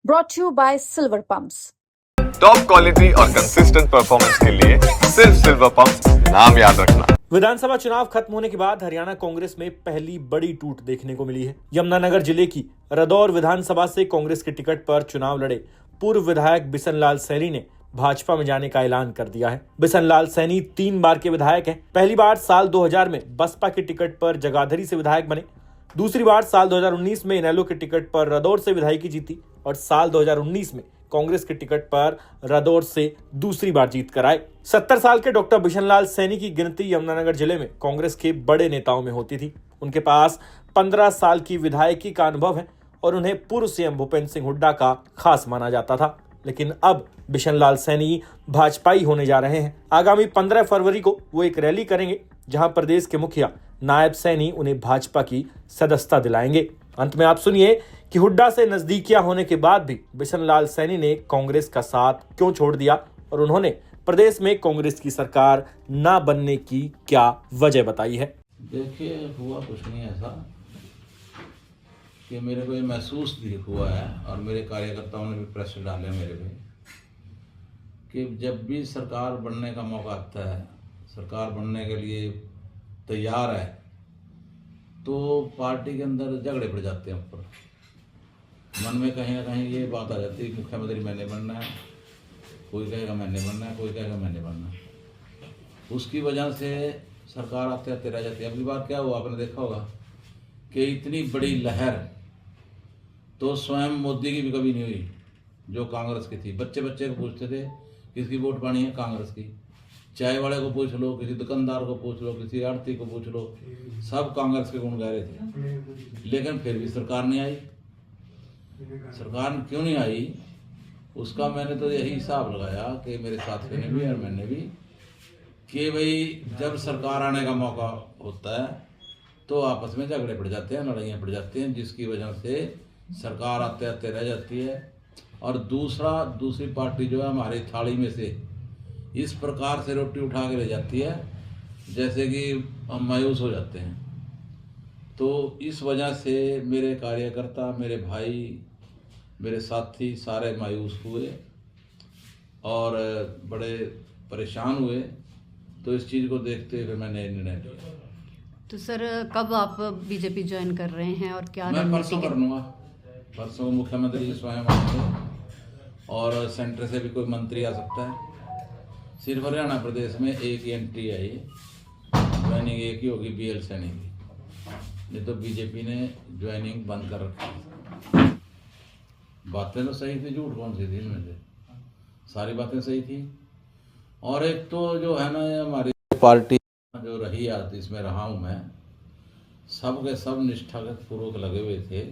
brought to you by Silver Pumps. Top quality और consistent performance के लिए सिर्फ सिल्वर पंप नाम याद रखना। विधानसभा चुनाव खत्म होने के बाद हरियाणा कांग्रेस में पहली बड़ी टूट देखने को मिली है। यमुनानगर जिले की रदौर विधानसभा से कांग्रेस के टिकट पर चुनाव लड़े पूर्व विधायक बिशन लाल सैनी ने भाजपा में जाने का ऐलान कर दिया है। बिशन लाल सैनी 3 बार के विधायक हैं। पहली बार साल 2000 में बसपा के टिकट पर जगाधरी से विधायक बने, दूसरी बार साल 2019 में इनेलो के टिकट पर रदौर से विधायकी जीती और साल 2019 में कांग्रेस के टिकट पर रदौर से दूसरी बार जीत कर आए। 70 साल के डॉक्टर बिशन लाल सैनी की गिनती यमुनानगर जिले में कांग्रेस के बड़े नेताओं में होती थी। उनके पास 15 साल की विधायकी का अनुभव है और उन्हें पूर्व सीएम भूपेंद्र सिंह हुड्डा का खास माना जाता था। लेकिन अब बिशन लाल सैनी भाजपाई होने जा रहे हैं। आगामी 15 फरवरी को वो एक रैली करेंगे जहां प्रदेश के मुखिया नायब सैनी उन्हें भाजपा की सदस्यता दिलाएंगे। अंत में आप सुनिए कि हुड्डा से नजदीकियां होने के बाद भी बिशन लाल सैनी ने कांग्रेस का साथ क्यों छोड़ दिया और उन्होंने प्रदेश में कांग्रेस की सरकार ना बनने की क्या वजह बताई है। देखिए, हुआ कुछ नहीं ऐसा कि मेरे को ये महसूस हुआ है और मेरे कार्यकर्ताओं ने भी प्रेशर डाले मेरे पे कि जब भी सरकार बनने का मौका आता है, सरकार बनने के लिए तैयार है, तो पार्टी के अंदर झगड़े पड़ जाते हैं। ऊपर मन में कहीं ना कहीं ये बात आ जाती है कि मुख्यमंत्री मैंने बनना है, कोई कहेगा मैंने बनना है, कोई कहेगा मैंने बनना है। उसकी वजह से सरकार आते आते रह जाती है। अगली बार क्या हुआ आपने देखा होगा कि इतनी बड़ी लहर तो स्वयं मोदी की भी कभी नहीं हुई जो कांग्रेस की थी। बच्चे बच्चे को पूछते थे किसकी वोट पानी है, कांग्रेस की। चाय वाले को पूछ लो, किसी दुकानदार को पूछ लो, किसी आड़ती को पूछ लो, सब कांग्रेस के गुण गा रहे थे। लेकिन फिर भी सरकार नहीं आई। सरकार क्यों नहीं आई उसका मैंने तो यही हिसाब लगाया कि मेरे साथियों ने भी और मैंने भी कि भाई जब सरकार आने का मौका होता है तो आपस में झगड़े पड़ जाते हैं, लड़ाइयाँ पड़ जाती हैं, जिसकी वजह से सरकार आते आते रह जाती है। और दूसरी पार्टी जो है हमारी थाली में से इस प्रकार से रोटी उठा के ले जाती है जैसे कि हम मायूस हो जाते हैं। तो इस वजह से मेरे कार्यकर्ता, मेरे भाई, मेरे साथी सारे मायूस हुए और बड़े परेशान हुए। तो इस चीज़ को देखते हुए मैंने निर्णय लिया। तो सर कब आप बीजेपी ज्वाइन कर रहे हैं और क्या? मैं परसों कर लूँगा। परसों मुख्यमंत्री जी स्वयं आएंगे और सेंटर से भी कोई मंत्री आ सकता है। सिर्फ हरियाणा प्रदेश में एक ही एंट्री है, ये ज्वाइनिंग एक ही होगी, BL सैनी की। नहीं तो बीजेपी ने ज्वाइनिंग बंद कर रखी। बातें तो सही थी, झूठ कौन सी थी इनमें से? सारी बातें सही थी। और एक तो जो है ना हमारी पार्टी जो रही आती, इसमें रहा हूँ मैं, सब के सब निष्ठागत पूर्वक लगे हुए थे।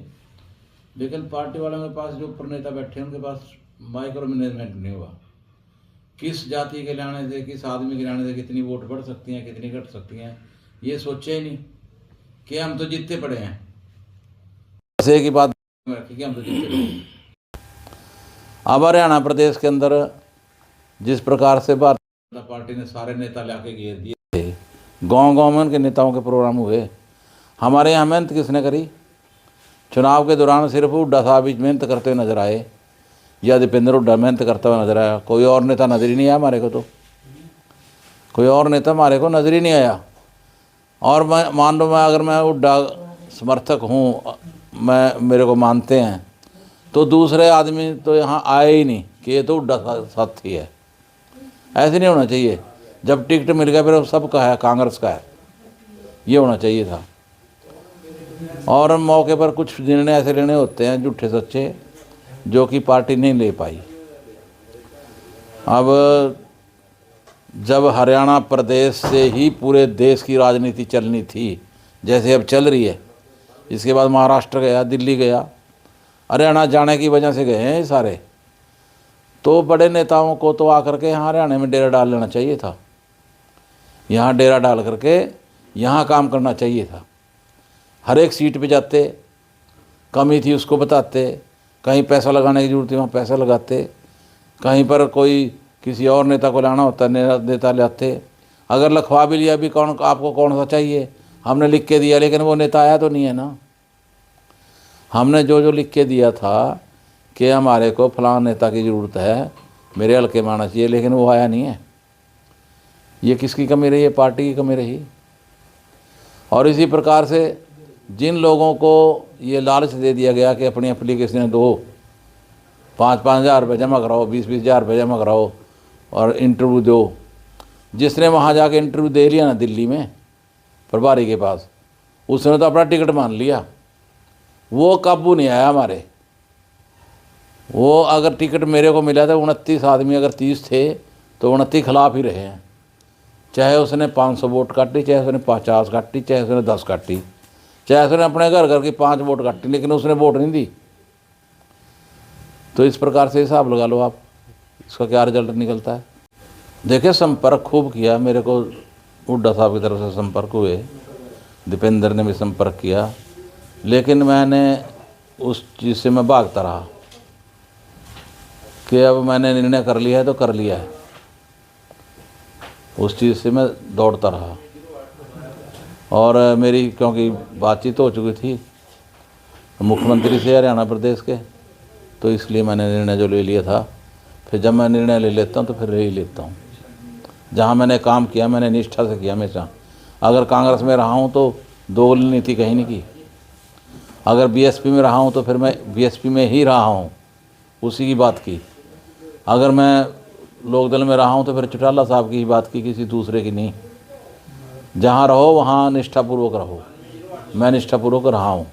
लेकिन पार्टी वालों के पास जो ऊपर नेता बैठे हैं उनके पास माइक्रो मैनेजमेंट नहीं हुआ। किस जाति के लाने से, किस आदमी के लाने से कितनी वोट बढ़ सकती हैं, कितनी घट सकती हैं, ये सोचे ही नहीं कि हम तो जीतते पड़े हैं। ऐसे की बात रखी कि हम तो जीतते पड़े हैं। अब हरियाणा प्रदेश के अंदर जिस प्रकार से भारतीय जनता पार्टी ने सारे नेता लाके घेर दिए थे, गांव-गांव में उनके नेताओं के प्रोग्राम हुए। हमारे यहाँ मेहनत किसने करी? चुनाव के दौरान सिर्फ हुड्डा साहब ही मेहनत करते हुए नजर आए या दीपेंद्र हुड्डा मेहनत करता हुआ नजर आया। कोई और नेता नजर ही नहीं आया हमारे को। तो कोई और नेता हमारे को नजर ही नहीं आया। और मैं मान लो, मैं अगर मैं हुड्डा समर्थक हूँ, मेरे को मानते हैं, तो दूसरे आदमी तो यहाँ आए ही नहीं कि ये तो हुड्डा साथी है। ऐसे नहीं होना चाहिए। जब टिकट मिल गया फिर सबका है, कांग्रेस का है, ये होना चाहिए था। और मौके पर कुछ निर्णय ऐसे लेने होते हैं झूठे सच्चे जो कि पार्टी नहीं ले पाई। अब जब हरियाणा प्रदेश से ही पूरे देश की राजनीति चलनी थी जैसे अब चल रही है, इसके बाद महाराष्ट्र गया, दिल्ली गया, हरियाणा जाने की वजह से गए हैं ये सारे। तो बड़े नेताओं को तो आकर के यहाँ हरियाणा में डेरा डाल लेना चाहिए था। यहाँ डेरा डाल करके यहाँ काम करना चाहिए था। हर एक सीट पे जाते, कमी थी उसको बताते, कहीं पैसा लगाने की जरूरत थी वहाँ पैसा लगाते, कहीं पर कोई किसी और नेता को लाना होता नेता लाते। अगर लिखवा भी लिया भी कौन आपको कौन सा चाहिए, हमने लिख के दिया, लेकिन वो नेता आया तो नहीं है ना। हमने जो जो लिख के दिया था कि हमारे को फलां नेता की ज़रूरत है, मेरे हल्के में आना चाहिए, लेकिन वो आया नहीं है। ये किसकी कमी रही है? पार्टी की कमी रही। और इसी प्रकार से जिन लोगों को ये लालच दे दिया गया कि अपनी एप्लीकेशन दो, 5-5 हज़ार रुपये जमा कराओ, 20-20 हज़ार रुपये जमा कराओ और इंटरव्यू दो, जिसने वहाँ जाके इंटरव्यू दे लिया ना दिल्ली में प्रभारी के पास, उसने तो अपना टिकट मान लिया, वो काबू नहीं आया हमारे। वो अगर टिकट मेरे को मिला था 29 आदमी, अगर 30 थे तो 29 खिलाफ ही रहे हैं। चाहे उसने 500 वोट काटी, चाहे उसने 50 काटी, चाहे उसने 10 काटी, चाहे उसने अपने घर घर की 5 वोट काटी, लेकिन उसने वोट नहीं दी। तो इस प्रकार से हिसाब लगा लो आप, इसका क्या रिजल्ट निकलता है। देखिए, संपर्क खूब किया मेरे को, हुड्डा साहब की तरफ से संपर्क हुए, दीपेंद्र ने भी संपर्क किया, लेकिन मैंने उस चीज़ से मैं भागता रहा कि अब मैंने निर्णय कर लिया है तो कर लिया है। उस चीज़ से मैं दौड़ता रहा और मेरी क्योंकि बातचीत हो चुकी थी मुख्यमंत्री से हरियाणा प्रदेश के, तो इसलिए मैंने निर्णय जो ले लिया था। फिर जब मैं निर्णय ले लेता हूँ तो फिर ले ही लेता हूँ। जहाँ मैंने काम किया मैंने निष्ठा से किया हमेशा। अगर कांग्रेस में रहा हूँ तो दोगली नीति कहीं नहीं की। अगर बीएसपी में रहा हूँ तो फिर मैं बीएसपी में ही रहा हूँ, उसी की बात की। अगर मैं लोकदल में रहा हूँ तो फिर चौटाला साहब की ही बात की, किसी दूसरे की नहीं। जहाँ रहो वहाँ निष्ठापूर्वक रहो। मैं निष्ठापूर्वक रहा हूँ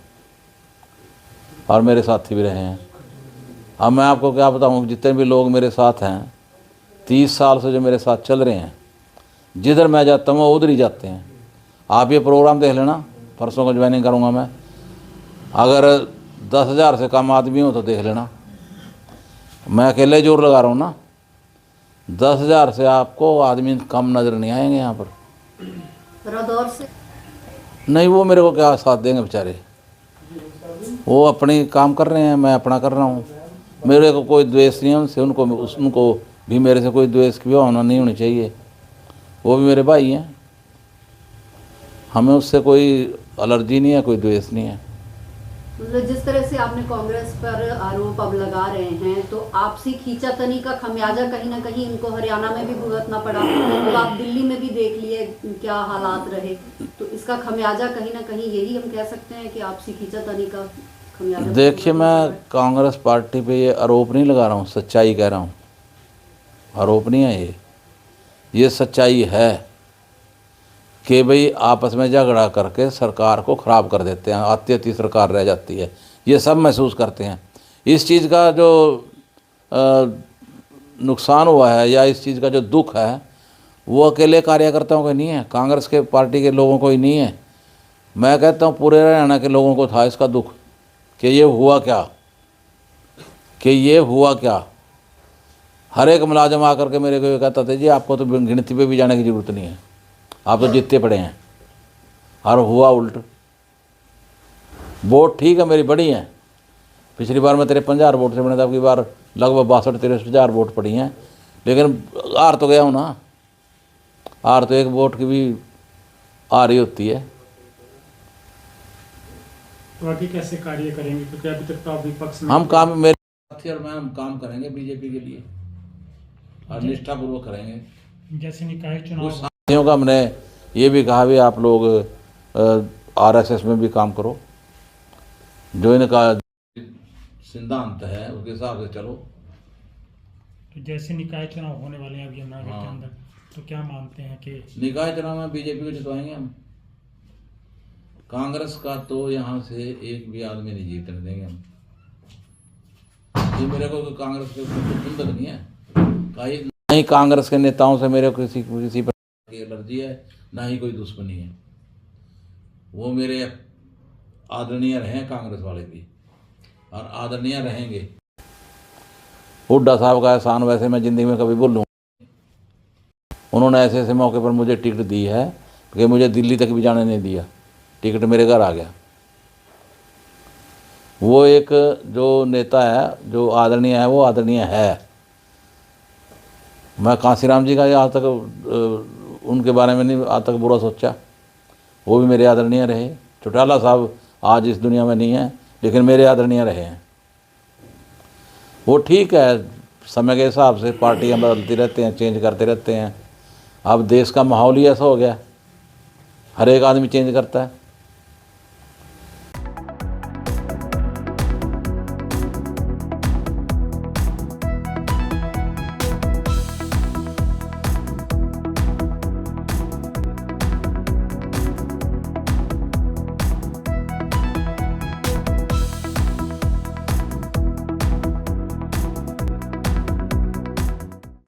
और मेरे साथी भी रहे हैं। अब मैं आपको क्या बताऊँ, जितने भी लोग मेरे साथ हैं 30 साल से जो मेरे साथ चल रहे हैं, जिधर मैं जाता हूँ उधर ही जाते हैं। आप ये प्रोग्राम देख लेना, परसों को ज्वाइनिंग करूँगा मैं। अगर 10,000 से कम आदमी हो तो देख लेना, मैं अकेले जोर लगा रहा हूँ ना। 10,000 से आपको आदमी कम नज़र नहीं आएंगे यहाँ पर। रदौर से नहीं, वो मेरे को क्या साथ देंगे बेचारे, वो अपनी काम कर रहे हैं, मैं अपना कर रहा हूँ। मेरे को कोई द्वेष नहीं है उनसे, उनको भी मेरे से कोई द्वेष की भावना नहीं होनी चाहिए। वो भी मेरे भाई हैं, हमें उससे कोई एलर्जी नहीं है, कोई द्वेष नहीं है। मतलब जिस तरह से आपने कांग्रेस पर आरोप अब लगा रहे हैं, तो आपसी खींचातानी का खमियाजा कहीं ना कहीं इनको हरियाणा में भी भुगतना पड़ा। तो आप दिल्ली में भी देख लिए क्या हालात रहे, तो इसका खमियाजा कहीं ना कहीं यही हम कह सकते हैं कि आपसी खींचातानी का खमियाजा। देखिए, मैं कांग्रेस पार्टी पे ये आरोप नहीं लगा रहा हूँ, सच्चाई कह रहा हूँ। आरोप नहीं है ये सच्चाई है कि भाई आपस में झगड़ा करके सरकार को ख़राब कर देते हैं, आती सरकार रह जाती है। ये सब महसूस करते हैं। इस चीज़ का जो नुकसान हुआ है या इस चीज़ का जो दुख है वो अकेले कार्यकर्ताओं का नहीं है, कांग्रेस के पार्टी के लोगों को ही नहीं है। मैं कहता हूँ पूरे हरियाणा के लोगों को था इसका दुख कि ये हुआ क्या। हर एक मुलाजिम आकर के मेरे को ये कहता था, जी आपको तो गिनती पे भी जाने की ज़रूरत नहीं है, आप तो जीतते पड़े हैं। और हुआ उल्ट। वोट ठीक है मेरी बड़ी हैं, पिछली बार मैं 53,000 वोट से बने था, अब की बार लगभग 62-63,000 वोट पड़ी हैं, लेकिन हार तो गया हूँ ना। हार तो एक वोट की भी आ रही होती है। तो आगे कैसे कार्य करेंगे, क्योंकि अभी तक तो आप विपक्ष में हम काम, मेरे साथी और मैं, हम काम करेंगे बीजेपी के लिए और निष्ठापूर्वक करेंगे। जैसे निकाय चुनाव कुछ साथियों का हमने ये भी कहा भी आप लोग आरएसएस में भी काम करो, जो इनका सिद्धांत है उसके हिसाब से चलो। तो जैसे निकाय चुनाव होने वाले हैं अभी यमुनानगर के अंदर, तो क्या मानते हैं कि निकाय चुनाव में बीजेपी को जितवाएंगे हम। कांग्रेस का तो यहाँ से एक भी आदमी नहीं जीतने देंगे हम। ये मेरे को कांग्रेस के सुंदर नहीं है, नहीं कांग्रेस के नेताओं से मेरे को किसी प्रकार की एलर्जी है, ना ही कोई दुश्मनी है। वो मेरे आदरणीय रहे कांग्रेस वाले भी और आदरणीय रहेंगे। हुड्डा साहब का एहसान वैसे मैं ज़िंदगी में कभी भूलूं। उन्होंने ऐसे ऐसे मौके पर मुझे टिकट दी है कि मुझे दिल्ली तक भी जाने नहीं दिया, टिकट मेरे घर आ गया। वो एक जो नेता है, जो आदरणीय है, वो आदरणीय है। मैं कांसीराम जी का आज तक उनके बारे में नहीं आज तक बुरा सोचा, वो भी मेरे आदरणीय रहे। चौटाला साहब आज इस दुनिया में नहीं है, लेकिन मेरे आदरणीय रहे हैं। वो ठीक है, समय के हिसाब से पार्टियां बदलती रहते हैं, चेंज करते रहते हैं। अब देश का माहौल ही ऐसा हो गया, हर एक आदमी चेंज करता है।